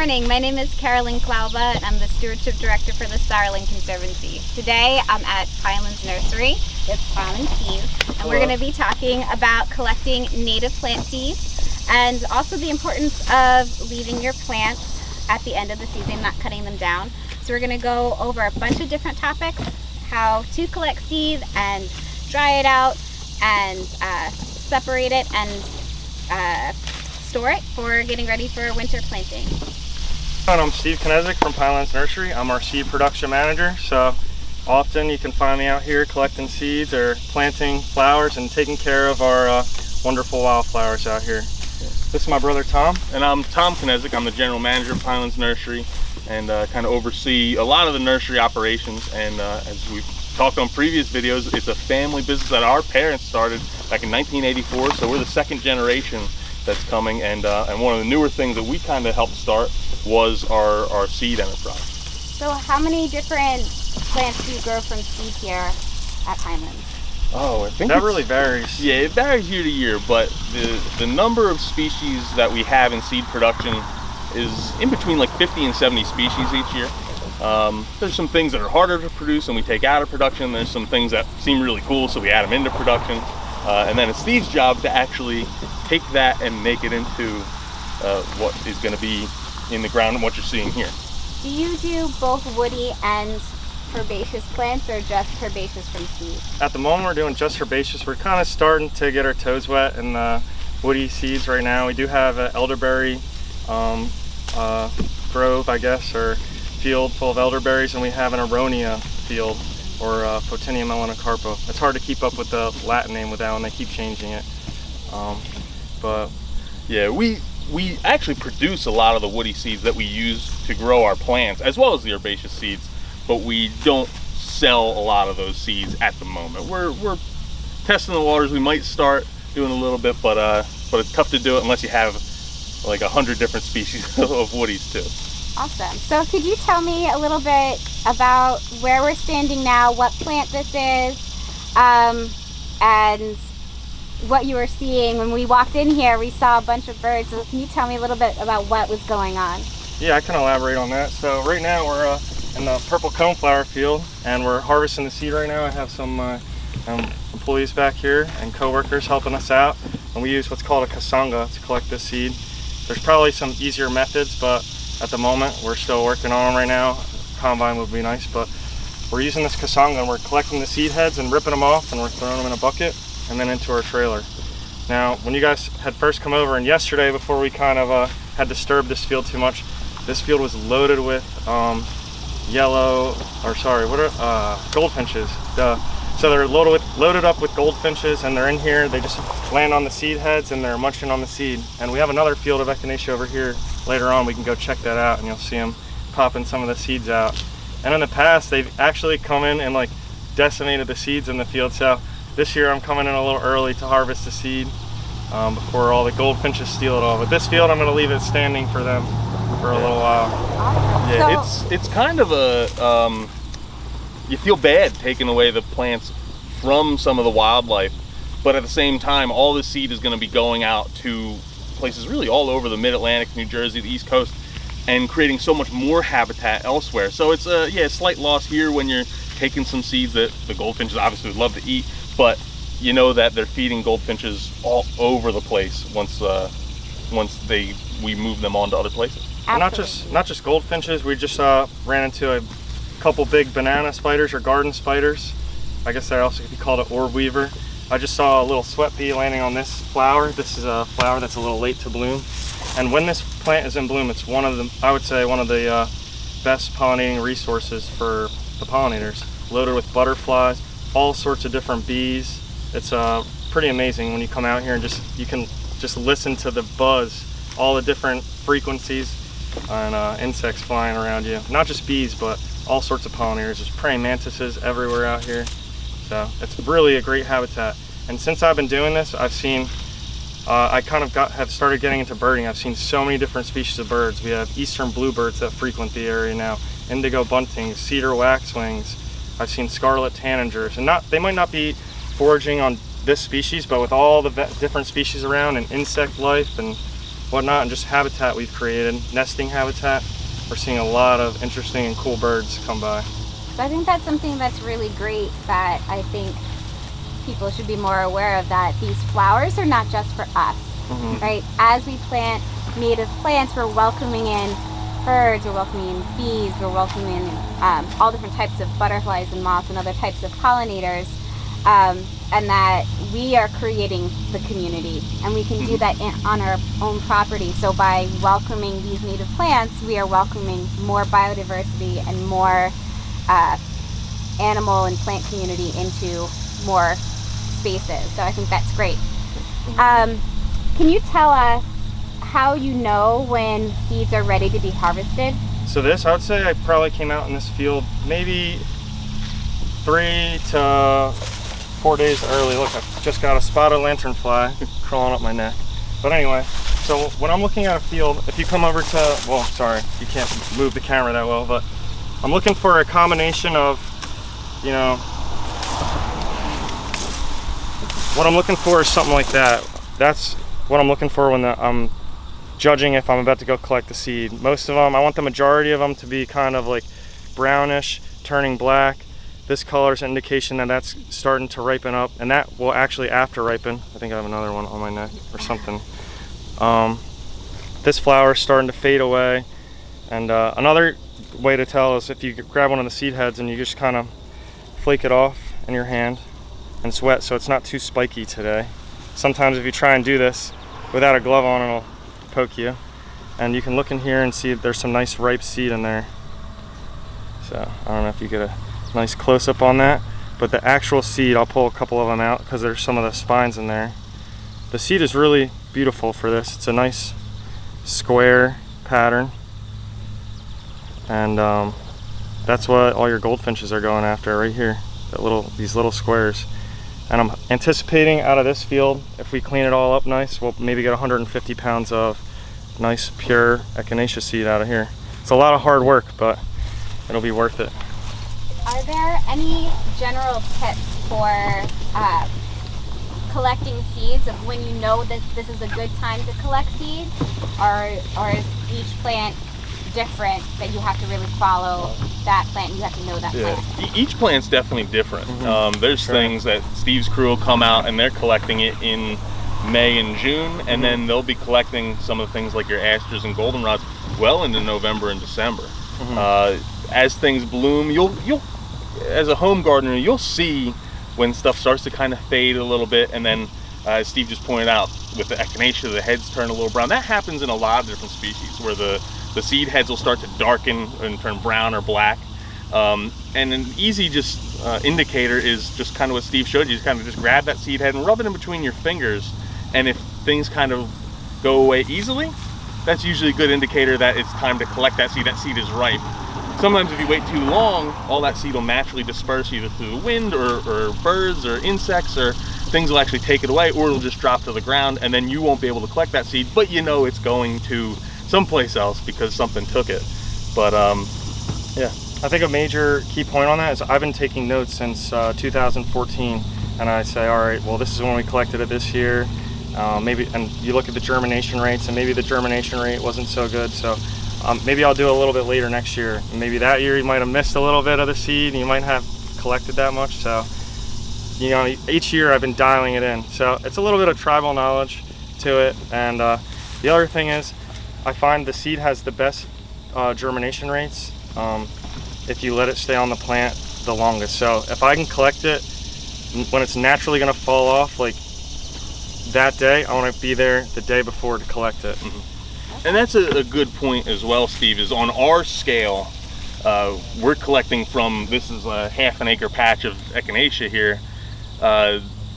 Good morning, my name is Carolyn Klauba and I'm the Stewardship Director for the Starling Conservancy. Today I'm at Pinelands Nursery with Tom and Steve, and we're going to be talking about collecting native plant seeds and also the importance of leaving your plants at the end of the season, not cutting them down. So we're going to go over a bunch of different topics, how to collect seeds and dry it out and separate it and store it for getting ready for winter planting. I'm Steve Kinesic from Pinelands Nursery. I'm our seed production manager, so often you can find me out here collecting seeds or planting flowers and taking care of our wonderful wildflowers out here. This is my brother Tom. And I'm Tom Kinesic. I'm the general manager of Pinelands Nursery and kind of oversee a lot of the nursery operations. And as we've talked on previous videos, it's a family business that our parents started back in 1984, so we're the second generation that's coming, and one of the newer things that we kind of helped start was our seed enterprise. So how many different plants do you grow from seed here at Pinelands? Oh, I think that really varies. Yeah, it varies year to year, but the number of species that we have in seed production is in between like 50 and 70 species each year. There's some things that are harder to produce and we take out of production. There's some things that seem really cool, so we add them into production. And then it's Steve's job to actually take that and make it into what is going to be in the ground and what you're seeing here. Do you do both woody and herbaceous plants or just herbaceous from seed? At the moment we're doing just herbaceous. We're kind of starting to get our toes wet in the woody seeds right now. We do have an elderberry grove, I guess, or field full of elderberries, and we have an aronia field, or Photinia melanocarpa. It's hard to keep up with the Latin name with that one, they keep changing it. But yeah, we actually produce a lot of the woody seeds that we use to grow our plants, as well as the herbaceous seeds, but we don't sell a lot of those seeds at the moment. We're testing the waters. We might start doing a little bit, but it's tough to do it unless you have like 100 different species of woodies too. Awesome. So could you tell me a little bit about where we're standing now, what plant this is, and what you were seeing when we walked in here? We saw a bunch of birds. So can you tell me a little bit about what was going on? Yeah, I can elaborate on that. So right now we're in the purple coneflower field and we're harvesting the seed right now. I have some employees back here and co-workers helping us out, and we use what's called a kasanga to collect this seed. There's probably some easier methods, but at the moment we're still working on them right now. Combine would be nice, but we're using this kasanga and we're collecting the seed heads and ripping them off, and we're throwing them in a bucket and then into our trailer. Now, when you guys had first come over, and yesterday before we kind of had disturbed this field too much, this field was loaded with goldfinches. So they're loaded up with goldfinches, and they're in here. They just land on the seed heads and they're munching on the seed. And we have another field of echinacea over here later on. We can go check that out and you'll see them popping some of the seeds out. And in the past, they've actually come in and like decimated the seeds in the field. So this year I'm coming in a little early to harvest the seed before all the goldfinches steal it all. But this field I'm going to leave it standing for them for a little while. Awesome. Yeah, so, it's kind of a you feel bad taking away the plants from some of the wildlife, but at the same time all the seed is going to be going out to places really all over the mid-Atlantic, New Jersey, the East Coast, and creating so much more habitat elsewhere. So it's a slight loss here when you're taking some seeds that the goldfinches obviously would love to eat, but you know that they're feeding goldfinches all over the place once we move them on to other places. Not just goldfinches. We just ran into a couple big banana spiders, or garden spiders. I guess they also could be called an orb weaver. I just saw a little sweat pea landing on this flower. This is a flower that's a little late to bloom, and when this plant is in bloom, it's one of the, I would say, one of the best pollinating resources for the pollinators. Loaded with butterflies, all sorts of different bees. It's pretty amazing when you come out here and you can just listen to the buzz, all the different frequencies and insects flying around you. Not just bees, but all sorts of pollinators. There's praying mantises everywhere out here. So it's really a great habitat. And since I've been doing this, I've seen, I kind of have started getting into birding. I've seen so many different species of birds. We have eastern bluebirds that frequent the area now, indigo buntings, cedar waxwings. I've seen scarlet tanagers, and they might not be foraging on this species, but with all the different species around and insect life and whatnot, and just habitat we've created, nesting habitat. We're seeing a lot of interesting and cool birds come by. So I think that's something that's really great that I think people should be more aware of, that these flowers are not just for us, right? As we plant native plants, we're welcoming in birds, we're welcoming in bees, we're welcoming in all different types of butterflies and moths and other types of pollinators, and that we are creating the community, and we can do that on our own property. So by welcoming these native plants, we are welcoming more biodiversity and more animal and plant community into more spaces. So I think that's great. Can you tell us how you know when seeds are ready to be harvested? So this, I would say I probably came out in this field maybe 3 to 4 days early. Look, I just got a spotted lanternfly crawling up my neck. But anyway, so when I'm looking at a field, if you come over to, well, sorry, you can't move the camera that well, but I'm looking for a combination of, you know, what I'm looking for is something like that. That's what I'm looking for when I'm judging if I'm about to go collect the seed. Most of them, I want the majority of them to be kind of like brownish, turning black. This color is an indication that that's starting to ripen up, and that will actually after ripen. I think I have another one on my neck or something. This flower is starting to fade away, and another way to tell is if you grab one of the seed heads and you just kind of flake it off in your hand, and it's wet so it's not too spiky today. Sometimes if you try and do this without a glove on, it'll poke you. And you can look in here and see there's some nice ripe seed in there. So I don't know if you get a nice close-up on that, but the actual seed, I'll pull a couple of them out because there's some of the spines in there. The seed is really beautiful for this. It's a nice square pattern, and that's what all your goldfinches are going after right here, these little squares. And I'm anticipating out of this field, if we clean it all up nice, we'll maybe get 150 pounds of nice pure echinacea seed out of here. It's a lot of hard work, but it'll be worth it. Are there any general tips for collecting seeds of when you know that this is a good time to collect seeds, or is each plant different that you have to really follow that plant, you have to know that plant? Each plant's definitely different. There's things that Steve's crew will come out and they're collecting it in May and June, and then they'll be collecting some of the things like your asters and goldenrods well into November and December. As things bloom, you'll as a home gardener, you'll see when stuff starts to kind of fade a little bit, and then as Steve just pointed out, with the echinacea, the heads turn a little brown. That happens in a lot of different species, where the seed heads will start to darken and turn brown or black. And an easy indicator is just kind of what Steve showed you. Just kind of just grab that seed head and rub it in between your fingers, and if things kind of go away easily, that's usually a good indicator that it's time to collect that seed is ripe. Sometimes if you wait too long, all that seed will naturally disperse either through the wind or birds or insects, or things will actually take it away, or it'll just drop to the ground, and then you won't be able to collect that seed, but you know it's going to someplace else because something took it. But yeah, I think a major key point on that is I've been taking notes since 2014, and I say, all right, well, this is when we collected it this year. Maybe, and you look at the germination rates, and maybe the germination rate wasn't so good, so maybe I'll do a little bit later next year. Maybe that year you might have missed a little bit of the seed, and you might have collected that much. So, you know, each year I've been dialing it in. So it's a little bit of tribal knowledge to it. And the other thing is, I find the seed has the best germination rates if you let it stay on the plant the longest. So if I can collect it when it's naturally going to fall off, like that day, I want to be there the day before to collect it. And that's a good point as well, Steve, is on our scale, we're collecting from, this is a half an acre patch of echinacea here,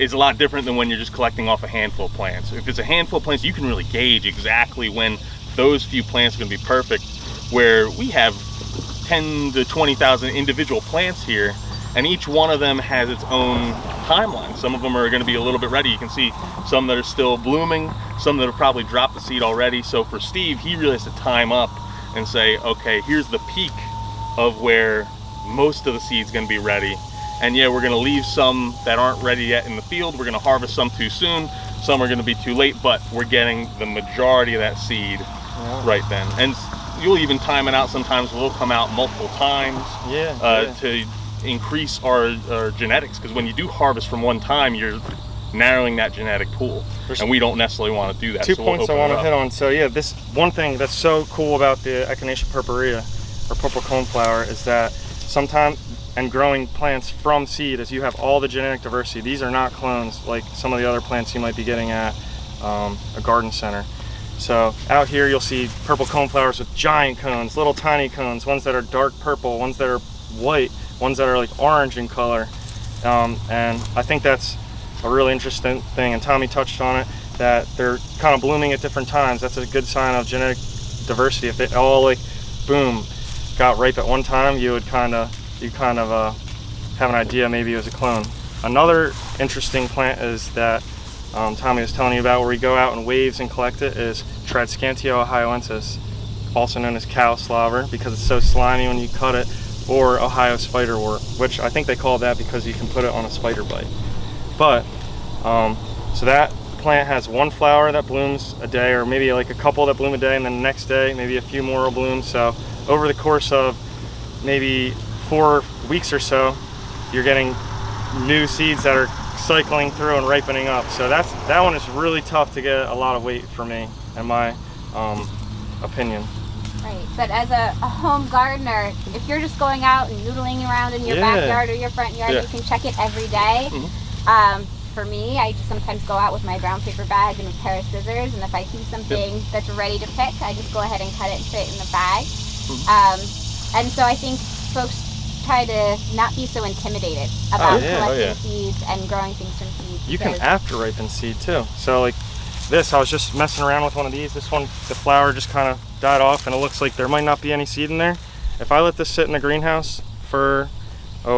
is a lot different than when you're just collecting off a handful of plants. If it's a handful of plants, you can really gauge exactly when those few plants are going to be perfect, where we have 10 to 20,000 individual plants here, and each one of them has its own timeline. Some of them are going to be a little bit ready. You can see some that are still blooming, some that have probably dropped the seed already. So for Steve, he really has to time up and say, okay, here's the peak of where most of the seed's going to be ready. And yeah, we're going to leave some that aren't ready yet in the field. We're going to harvest some too soon, some are going to be too late, but we're getting the majority of that seed right then. And you'll even time it out sometimes. We'll come out multiple times to increase our genetics, because when you do harvest from one time, you're narrowing that genetic pool, and we don't necessarily want to do that. 2 points I want to hit on. So yeah, this one thing that's so cool about the Echinacea purpurea, or purple coneflower, is that sometimes, and growing plants from seed, is you have all the genetic diversity. These are not clones like some of the other plants you might be getting at a garden center. So out here you'll see purple coneflowers with giant cones, little tiny cones, ones that are dark purple, ones that are white, ones that are like orange in color, and I think that's a really interesting thing, and Tommy touched on it, that they're kind of blooming at different times. That's a good sign of genetic diversity. If they all like boom got ripe at one time, you kind of have an idea maybe it was a clone. Another interesting plant is that Tommy was telling you about, where we go out in waves and collect it, is Tradescantia ohioensis, also known as cow slobber because it's so slimy when you cut it, or Ohio spiderwort, which I think they call that because you can put it on a spider bite. But so that plant has one flower that blooms a day, or maybe like a couple that bloom a day, and then the next day maybe a few more will bloom. So over the course of maybe 4 weeks or so, you're getting new seeds that are cycling through and ripening up. So that one is really tough to get a lot of weight for me, in my opinion. Right, but as a home gardener, if you're just going out and noodling around in your backyard or your front yard, you can check it every day. For me, I just sometimes go out with my brown paper bag and a pair of scissors, and if I see something that's ready to pick, I just go ahead and cut it and put it in the bag. And so I think folks try to not be so intimidated about collecting seeds and growing things from seeds. You can after ripen seed too. So like this, I was just messing around with one of these. This one, the flower just kind of died off, and it looks like there might not be any seed in there. If I let this sit in the greenhouse for, I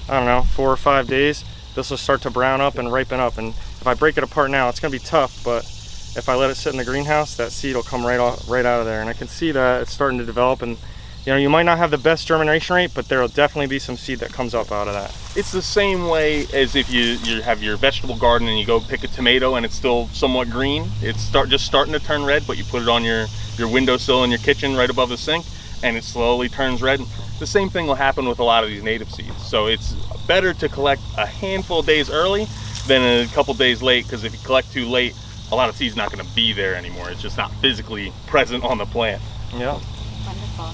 don't know, 4 or 5 days, this will start to brown up and ripen up. And if I break it apart now, it's gonna be tough, but if I let it sit in the greenhouse, that seed will come right out of there. And I can see that it's starting to develop, and you know, you might not have the best germination rate, but there'll definitely be some seed that comes up out of that. It's the same way as if you have your vegetable garden and you go pick a tomato and it's still somewhat green. It's just starting to turn red, but you put it on your windowsill in your kitchen right above the sink, and it slowly turns red. The same thing will happen with a lot of these native seeds. So it's better to collect a handful of days early than a couple days late, because if you collect too late, a lot of seed's not going to be there anymore. It's just not physically present on the plant. Yeah. Wonderful.